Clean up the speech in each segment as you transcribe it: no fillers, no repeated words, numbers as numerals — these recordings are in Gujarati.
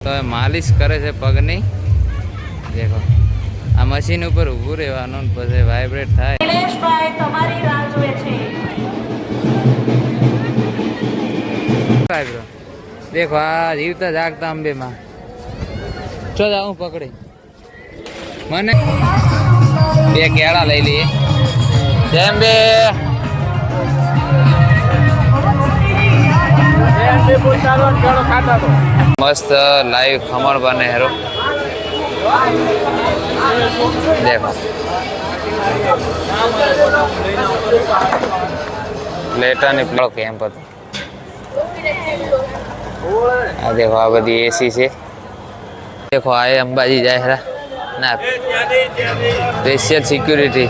તો માલિશ કરે છે પગની. દેખો આ મશીન ઉપર ઊભું રહેવાનું પછી વાઇબ્રેટ થાય. દિનેશભાઈ તમારી રાહ જોવે છે. દેખો આ જીવતા જાગતા અંબે માં ચો જાઉં પકડી મને બે કેળા લઈ લઈએ. જેમ બે મસ્ત લાઈવ ખમણ બને હેરો. દેખો પ્લેટાની પ્લેટ કેમ્પ હતો. આ દેખો આ બધી એસી છે. દેખો આ અંબાજી જાહેરા ના સ્પેશિયલ સિક્યુરિટી.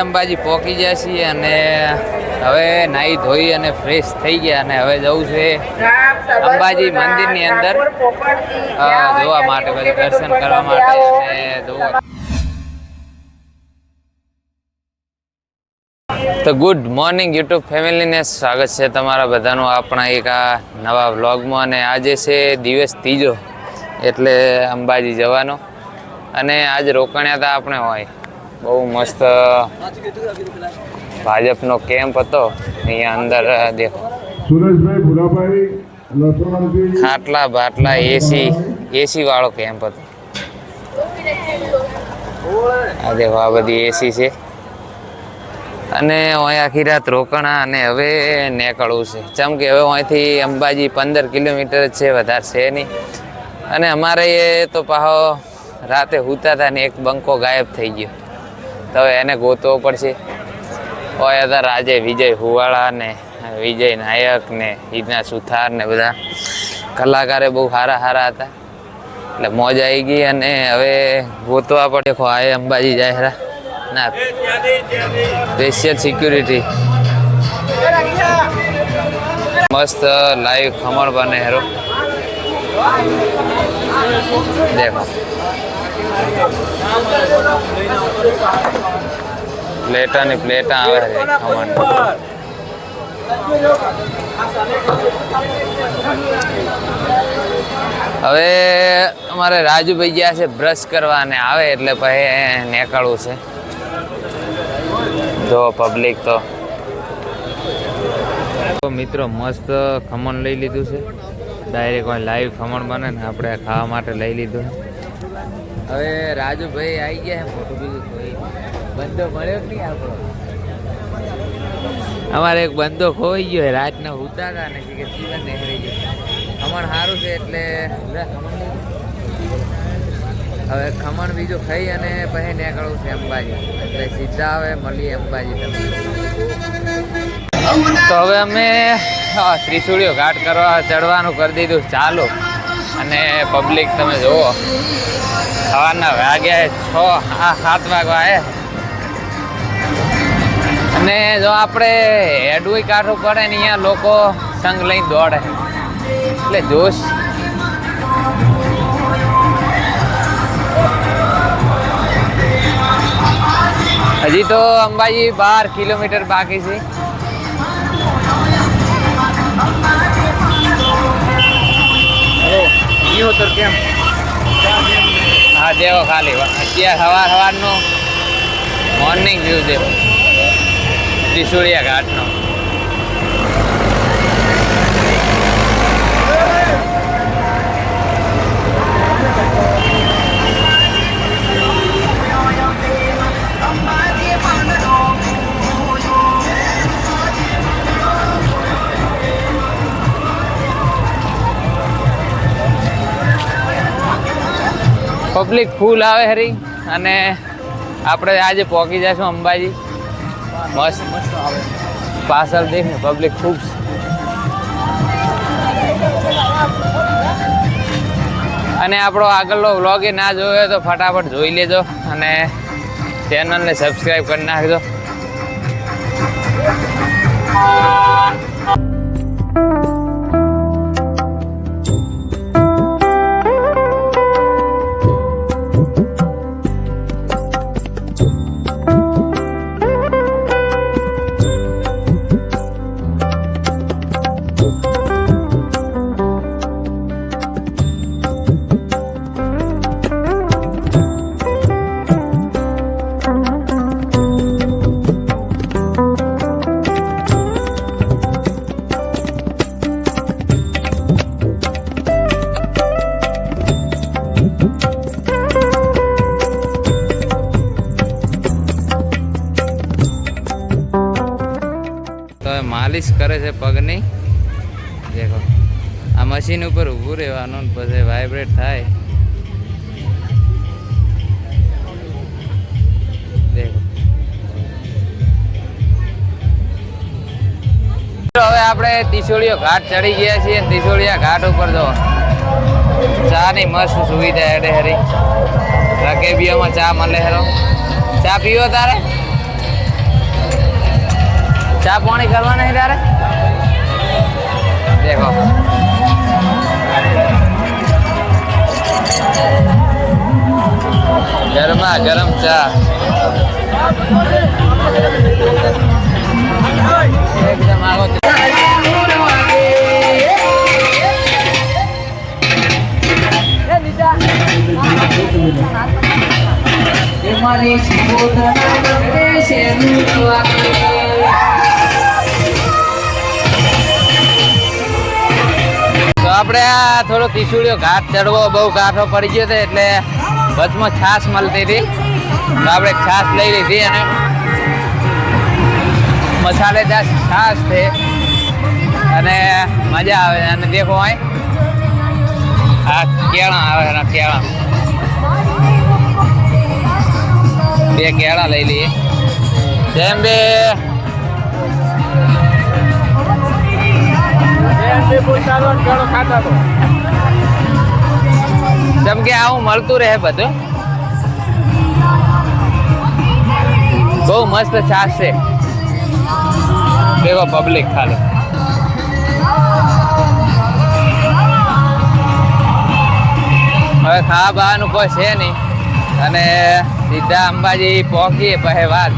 અંબાજી પહોંચી ગયા છીએ અને હવે નાહી ધોઈ અને ફ્રેશ થઈ ગયા અને હવે જવું છે અંબાજી મંદિરની અંદર જોવા માટે, પછી દર્શન કરવા માટે અને જોવા. તો ગુડ મોર્નિંગ યુટ્યુબ ફેમિલીને સ્વાગત છે તમારા બધાનું આપણા એક આ નવા વ્લોગમાં. અને આજે છે દિવસ ત્રીજો એટલે અંબાજી જવાનો અને આજ રોકાણ્યા હતા આપણે હોય. બહુ મસ્ત ભાજપનો કેમ્પ હતો અહીંયા અંદર. દેખો ખાટલા બાટલા એસી વાળો કેમ્પ હતો. આ દેખો આ બધી એસી છે અને અહીં આખી રાત રોકાણા અને હવે નીકળવું છે. ચમ કે હવે અહીંથી અંબાજી 15 કિલોમીટર જ છે, વધારે છે નહીં. અને અમારે એ તો પાછો રાતે સૂતા હતા ને એક બંકો ગાયબ થઈ ગયો, તો હવે એને ગોતવો પડશે. હોય હતા રાજે વિજય હુવાળા ને વિજય નાયક ને ઈદના સુથાર ને બધા કલાકારે બહુ સારા સારા હતા એટલે મોજ આવી ગઈ. અને હવે ગોતવા પડે. દેખો આ અંબાજી જાહેરા ના સ્પેશિયલ સિક્યુરિટી. મસ્ત લાઈવ ખમણ બને હેરો. દેખો પ્લેટાની પ્લેટા આવે છે ખમણ. હવે અમારે રાજુભાઈ ગયા છે બ્રશ કરવા અને આવે એટલે પછી નીકળવું છે. જો પબ્લિક તો મિત્રો મસ્ત ખમણ લઈ લીધું છે. ડાયરેક્ટ લાઈવ ખમણ બને ને આપણે ખાવા માટે લઈ લીધું. હવે રાજુભાઈ આવી ગયા છે. મોટું બીજું કોઈ બંધો મળ્યો નહીં આપણો. અમારે એક બંધો ખોઈ ગયો રાતના ઉતા હતા ને કે જીવન નીકળી ગયો. ખમણ સારું છે એટલે હવે ખમણ બીજું ખાઈ અને પછી નીકળવું છે અંબાજી. એટલે સીધા હવે મળીએ અંબાજી તમને. તો હવે અમે ત્રિશુળીઓ ઘાટ કરવા ચડવાનું કરી દીધું ચાલુ. અને પબ્લિક તમે જુઓ સવારના વાગ્યા 6-7 વાગવા આવ્યા. અને જો આપણે હેડવું કાઢવું પડે ને અહીંયા લોકો સંગ લઈને દોડે એટલે જોશ. હજી તો અંબાજી 12 કિલોમીટર બાકી છે. હા દેવો ખાલી અત્યારે સવારનો મોર્નિંગ વ્યૂ દેવો ત્રિશુળિયા ઘાટનો. પબ્લિક ફૂલ આવે હરી. અને આપણે આજે પહોંચી જઈશું અંબાજી. મસ્ત પાછળ દેખ ને પબ્લિક ખૂબ. અને આપણો આગળનો વ્લોગ એ ના જોયો તો ફટાફટ જોઈ લેજો અને ચેનલને સબસ્ક્રાઈબ કરી નાખજો. માલિશ કરે છે પગની. દેખો આ મશીન ઉપર ઊભું રહેવાનું ને પછી વાઇબ્રેટ થાય. દેખો હવે આપણે ત્રિશોળિયો ઘાટ ચડી ગયા છીએ. ત્રિશોળિયા ઘાટ ઉપર જો ચા ની મસ્ત સુવિધા એડે હરી. રકેબીઓમાં ચા મળે હેરો. ચા પીવો તારે? ચા પાણી કરવા નહીં તારે? દેખો ગરમા ગરમ ચા. એકદમ આવો તો આપણે આ થોડો ત્રિશુળિયો ઘાટ ચડવો બહુ કાઠો પડી ગયો હતો એટલે વચમાં છાશ મળતી હતી તો આપણે છાશ લઈ લીધી અને મસાલેદાર છાશ છે અને મજા આવે. અને દેખો અહીં આ કેળા આવે ને કેળા બે કેળા લઈ લઈએ. જેમ બે જેમ કે આવું મળતું રહે બધું. બહુ મસ્ત છાશ છે. દેખો પબ્લિક ખાલી હવે ખાવા બાવાનું કોઈ છે નહીં અને સીધા અંબાજી પહોંચીએ પછી વાત.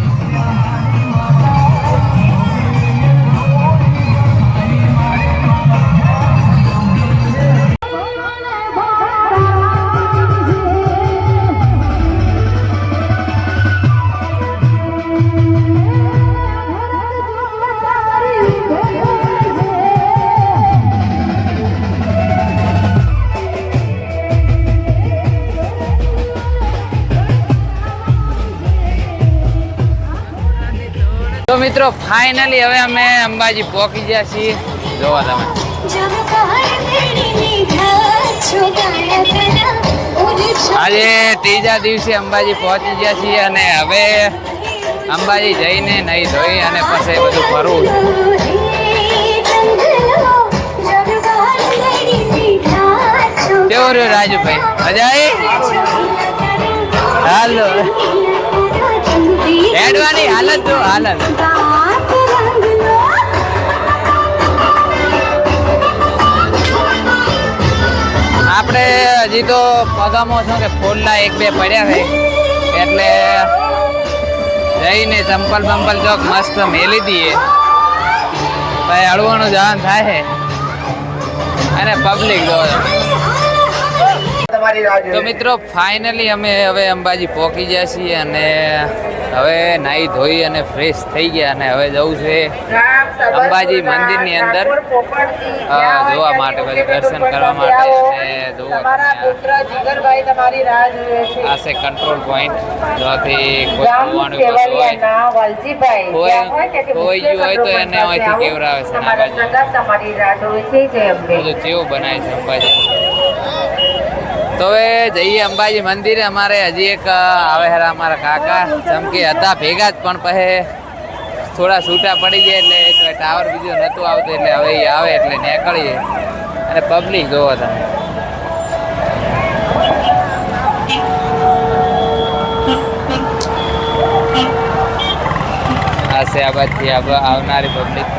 તો મિત્રો ફાઇનલી હવે અમે અંબાજી પહોંચી ગયા છીએ. જોવા તમે આજે ત્રીજા દિવસે અંબાજી પહોંચી ગયા છીએ અને હવે અંબાજી જઈને નહીં ધોઈ અને પછી બધું ફરવું. કેવો રહ્યો રાજુભાઈ? મજા આવી? હાલો હેડવાની હાલત જો હાલત. આપણે હજી તો પગામાં શું કે ફોડલા એક બે પડ્યા છે એટલે જઈને ચંપલ બંપલ ચોક મસ્ત મેલી દઈએ પછી હળવાનું જવાનું થાય છે અને પબ્લિક જો. તો મિત્રો ફાઇનલી અમે હવે અંબાજી પહોંચી ગયા છીએ અને હવે નાહી ધોઈ અને ફ્રેશ થઈ ગયા અને હવે જવું છે અંબાજી મંદિરની અંદર જોવા માટે પછી દર્શન કરવા માટે. અને જોવા આ છે કંટ્રોલ પોઈન્ટ જ્યાંથી કોઈ જોવાનું કોઈ ગયું હોય તો એને અહીંથી કેવડાવે છે. બધું કેવું બનાવે છે અંબાજી. તો હવે જઈએ અંબાજી મંદિરે. અમારે હજી એક આવે હેરા અમારા કાકા ચમકી હતા ભેગા જ પણ પછી થોડા છૂટા પડી જાય એટલે ટાવર બીજો નહોતું આવતું એટલે હવે એ આવે એટલે નીકળીએ અને પબ્લિક જોવો તમે. આ છે આ બાજુથી આવનારી પબ્લિક.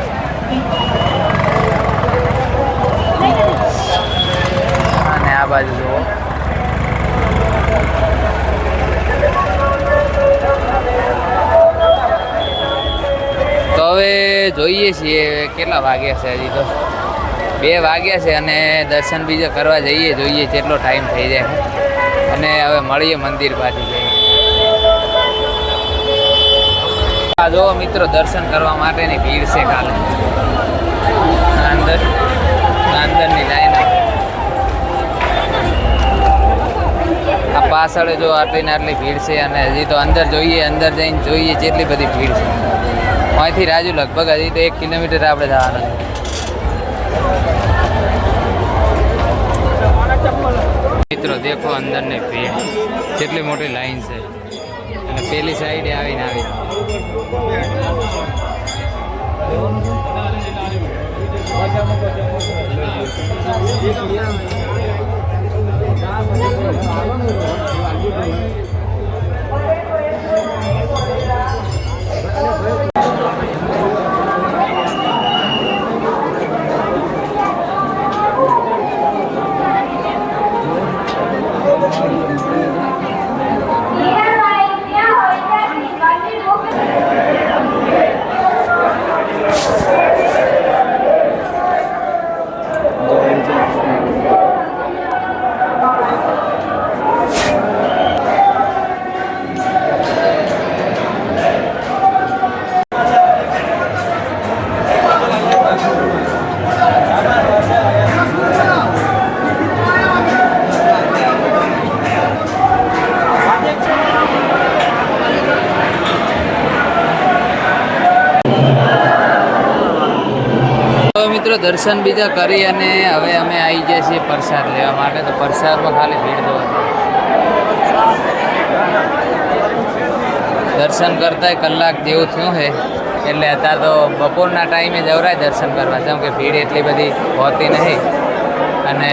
અને આ બાજુ જુઓ તો હવે જોઈએ છીએ કેટલા વાગ્યા છે. હજી તો 2 વાગ્યા છે અને દર્શન બીજા કરવા જઈએ. જોઈએ કેટલો ટાઈમ થઈ જાય અને હવે મળીએ મંદિર પાછી જઈએ. આ જો મિત્રો દર્શન કરવા માટેની ભીડ છે કાલે અંદરની લાઈન. આ પાછળ જો આટલી ને આટલી ભીડ છે અને હજી તો અંદર જોઈએ અંદર જઈને જોઈએ કેટલી બધી ભીડ છે. અહીંથી રાજુ લગભગ હજી તો 1 કિલોમીટર આપણે જવાનું છે મિત્રો. દેખો અંદરની ભીડ કેટલી મોટી લાઈન છે અને પેલી સાઈડે આવીને આવી. મિત્રો દર્શન બીજા કરી અને હવે અમે આવી ગયા છીએ પ્રસાદ લેવા માટે. તો પ્રસાદમાં ખાલી ભીડ જોવા દર્શન કરતા કલાક જેવું થયું છે એટલે અત્યારે તો બપોરના ટાઈમે જવરાય દર્શન કરવા, જેમ કે ભીડ એટલી બધી હોતી નહીં અને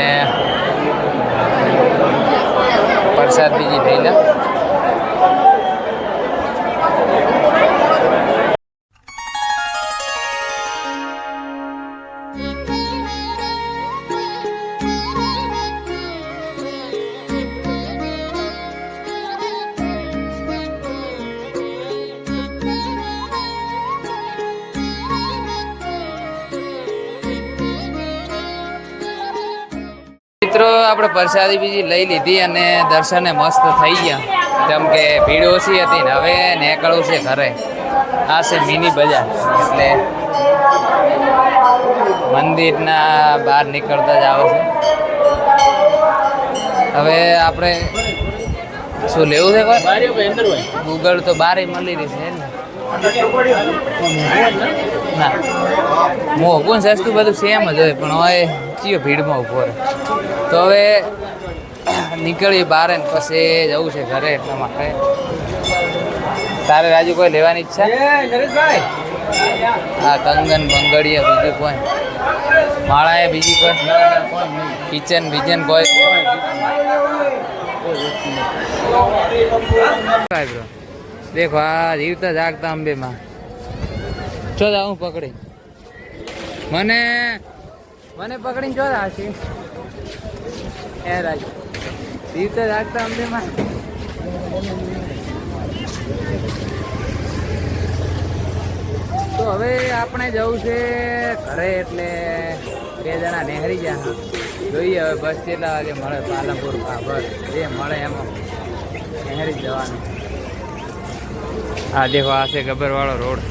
પ્રસાદ બીજી થઈ લે. મિત્રો આપણે પ્રસાદી બીજી લઈ લીધી અને દર્શને મસ્ત થઈ ગયા, કેમ કે ભીડ ઓછી હતી ને હવે નીકળવું છે ઘરે. આ છે મિની બજાર, એટલે મંદિરના બહાર નીકળતા જ આવે છે. હવે આપણે શું લેવું છે? ગૂગલ તો બારે મળી રહી છે ને. ના મોંઘું સસ્તું બધું સેમ જ હોય, પણ હવે ચિયો ભીડમાં ઊભો રહે. તો હવે નીકળીએ બહાર ને પછી જવું છે ઘરે, એટલા માટે. તારે રાજુ કોઈ લેવાની ઈચ્છા? હા, કંગન બંગડીયા, બીજું કોઈ માળા એ બીજી કોઈ કિચન બીજન કોઈ દેખો. આ જીવતા જાગતા અંબેમાં ચો જાઉં પકડી મને પકડીને ચો રાશી એ રાજ જીવતા જાગતા અંબેમાં. તો હવે આપણે જવું છે ઘરે, એટલે 2 જણા નેહરી ગયા. જોઈએ હવે બસ કેટલા વાગે મળે. પાલનપુર બસ જે મળે એમાં નેહરી જવાનું. હા દેખો, આ છે ગબ્બરવાળો રોડ.